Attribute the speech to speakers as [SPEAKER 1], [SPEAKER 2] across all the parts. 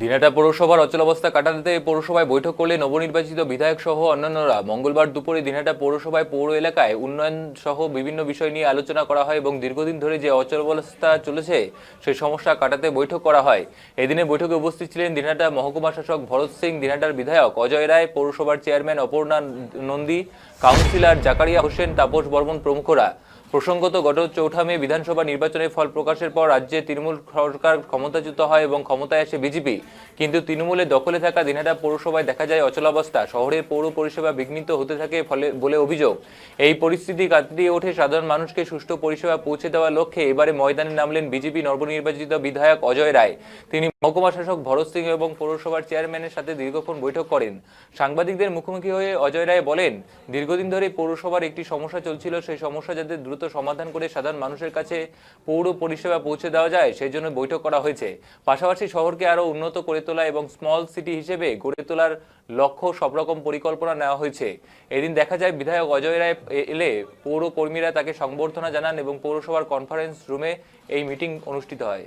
[SPEAKER 1] দিনহাটা পৌরসভার অচলাবস্থা কাটাতে পৌরসভায় বৈঠক করলে নবনির্বাচিত বিধায়ক সহ অন্যান্যরা। মঙ্গলবার দুপুরে দিনহাটা পৌরসভায় পৌর এলাকায় উন্নয়ন সহ বিভিন্ন বিষয় নিয়ে আলোচনা করা হয় এবং দীর্ঘদিন ধরে যে অচলাবস্থা চলেছে সেই সমস্যা কাটাতে বৈঠক করা হয়। এদিনে বৈঠকে উপস্থিত ছিলেন দিনহাটা মহকুমা শাসক ভরত সিং, দিনহাটার বিধায়ক অজয় রায়, পৌরসভার চেয়ারম্যান অপর্ণা নন্দী, কাউন্সিলর জাকারিয়া হোসেন, তাপস বর্মন প্রমুখরা। প্রসঙ্গত গত 4 মে বিধানসভা নির্বাচনের ফল প্রকাশের পর রাজ্যে তৃণমূল সরকার ক্ষমতাচ্যুত হয় এবং ক্ষমতায় আসে বিজেপি, কিন্তু তৃণমূলের দখলে থাকা দিনহাটা পৌরসভায় দেখা যায় অচলাবস্থা। শহরের পৌর পরিষেবা বিঘ্নিত হতে থাকে বলে অভিযোগ। এই পরিস্থিতি কাটিয়ে ওঠে সাধারণ মানুষকে সুষ্ঠু পরিষেবা পৌঁছে দেওয়ার লক্ষ্যে এবারে ময়দানে নামলেন বিজেপি নবনির্বাচিত বিধায়ক অজয় রায়। তিনি মহকুমা শাসক ভরত সিং এবং পৌরসভার চেয়ারম্যানের সাথে দীর্ঘক্ষণ বৈঠক করেন। সাংবাদিকদের মুখোমুখি হয়ে অজয় রায় বলেন, দীর্ঘদিন ধরে পৌরসভার একটি সমস্যা চলছিল, সেই সমস্যা যাতে দ্রুত সমাধান করে সাধারণ মানুষের কাছে পৌর পরিষেবা পৌঁছে দেওয়া যায় সেই জন্য বৈঠক করা হয়েছে। পাশাপাশি শহরকে আরো উন্নত করে তোলা এবং স্মল সিটি হিসেবে গড়ে তোলার লক্ষ্য সব রকম পরিকল্পনা নেওয়া হয়েছে। এদিন দেখা যায় বিধায়ক অজয় রায় এলে পৌর কর্মীরা তাকে সংবর্ধনা জানান এবং পৌরসভার কনফারেন্স রুমে এই মিটিং অনুষ্ঠিত হয়।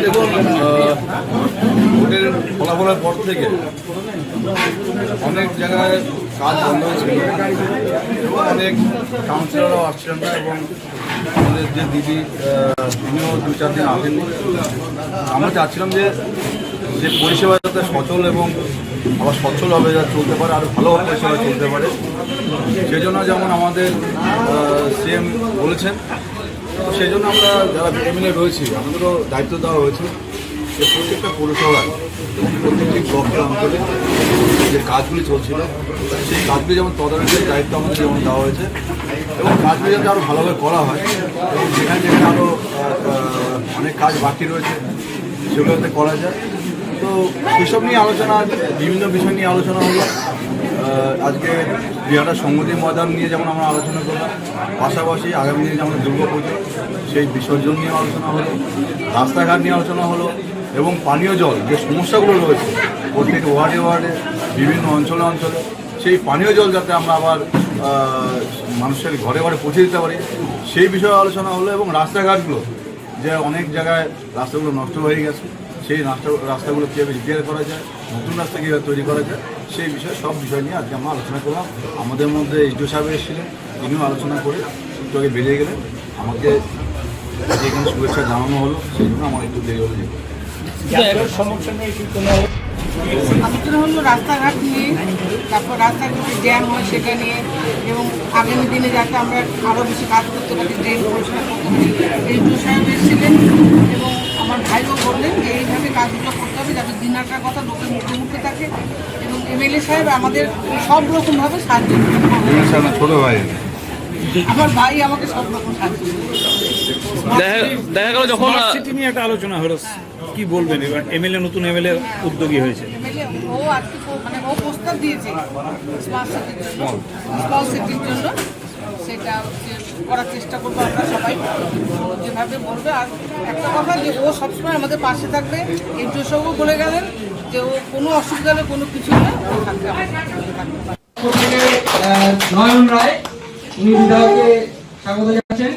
[SPEAKER 2] দেখুন, ভোটের ফলাফলের পর থেকে অনেক জায়গায় কাজ বন্ধ হয়েছিল এবং অনেক কাউন্সিলররাও আসছিলেন না এবং আমাদের যে দিদি তিনিও 2-4 দিন আসেননি। আমরা চাচ্ছিলাম যে পরিষেবা যাতে সচল এবং আবার সচ্ছলভাবে যাতে চলতে পারে, আরও ভালোভাবে পরিষেবা চলতে পারে, সেই জন্য যেমন আমাদের সিএম বলেছেন, তো সেই জন্য আমরা যারা এমএলএ রয়েছি আমাদেরও দায়িত্ব দেওয়া হয়েছে যে প্রত্যেকটা পৌরসভায় এবং প্রত্যেকটি ব্লকের অঞ্চলে যে কাজগুলি চলছিল সেই কাজগুলি যেমন তদারকির দায়িত্ব আমাদের যেমন দেওয়া হয়েছে এবং কাজগুলি যাতে আরও ভালোভাবে করা হয় এবং যেখানে যেখানে আরও অনেক কাজ বাকি রয়েছে সেগুলো যাতে করা যায়। তো সেসব নিয়ে আলোচনা, বিভিন্ন বিষয় নিয়ে আলোচনা হলো। আজকে দিনহাটা সংহতি ময়দান নিয়ে যেমন আমরা আলোচনা করলাম, পাশাপাশি আগামী দিনে যেমন দুর্গাপুজো সেই বিসর্জন নিয়ে আলোচনা হলো, রাস্তাঘাট নিয়ে আলোচনা হলো এবং পানীয় জল যে সমস্যাগুলো রয়েছে প্রত্যেক ওয়ার্ডে ওয়ার্ডে বিভিন্ন অঞ্চলে অঞ্চলে সেই পানীয় জল যাতে আমরা আবার মানুষের ঘরে ঘরে পৌঁছে দিতে পারি সেই বিষয়ে আলোচনা হলো এবং রাস্তাঘাটগুলো যে অনেক জায়গায় রাস্তাগুলো নষ্ট হয়ে গেছে সেই রাস্তাগুলো কীভাবে রিপেয়ার করা যায়, নতুন রাস্তা কীভাবে তৈরি করা যায় সেই বিষয়ে সব বিষয় নিয়ে আজকে আমরা আলোচনা করলাম। আমাদের মধ্যে এইচডিও সাহেব এসেছিলেন, তিনিও আলোচনা করে একটু আগে বেরিয়ে গেলেন। আমাকে যেখানে শুভেচ্ছা জানানো হলো সেই জন্য আমার একটু দেরি হলো।
[SPEAKER 3] আলোচনা হলো রাস্তাঘাট নিয়ে, তারপর রাস্তাঘাটে জ্যাম হয় সেটা নিয়ে এবং আগামী দিনে যাতে আমরা আরও বেশি কাজ করতে পারি, ড্রেন পরিষ্কার করতে পারি। এইচডিও সাহেব এসেছিলেন এবং আমার ভাইও বললেন যে এইভাবে কাজগুলো করতে হবে যাতে দিনহাটার কথা লোকের মুখে মুখে থাকে এবং এমএলএ সাহেব আমাদের সব রকমভাবে সাহায্য করবেন।
[SPEAKER 2] ছোট ভাই,
[SPEAKER 3] আমার ভাই আমাকে সব রকম সাহায্য
[SPEAKER 4] দেখা গেল যখন সিটি নিয়ে একটা আলোচনা হলো, কি বলবেন এবার এমএলএ, নতুন এমএলএ উদ্যোগী হয়েছে,
[SPEAKER 3] ও আজকে মানে ও প্রস্তাব দিয়েছে স্মার্ট সিটির জন্য, স্মল সিটির জন্য, সেটা করার চেষ্টা করবো আমরা সবাই যেভাবে বলবে। আর একটা কথা যে ও সবসময় আমাদের পাশে থাকবে, এইচডিও সাহেবও বলে গেলেন যে ও কোনো অসুবিধা হলে কোনো কিছু হলে ও থাকবে।
[SPEAKER 5] নয়ন রায় উনি বিধায়ককে স্বাগত জানাচ্ছেন।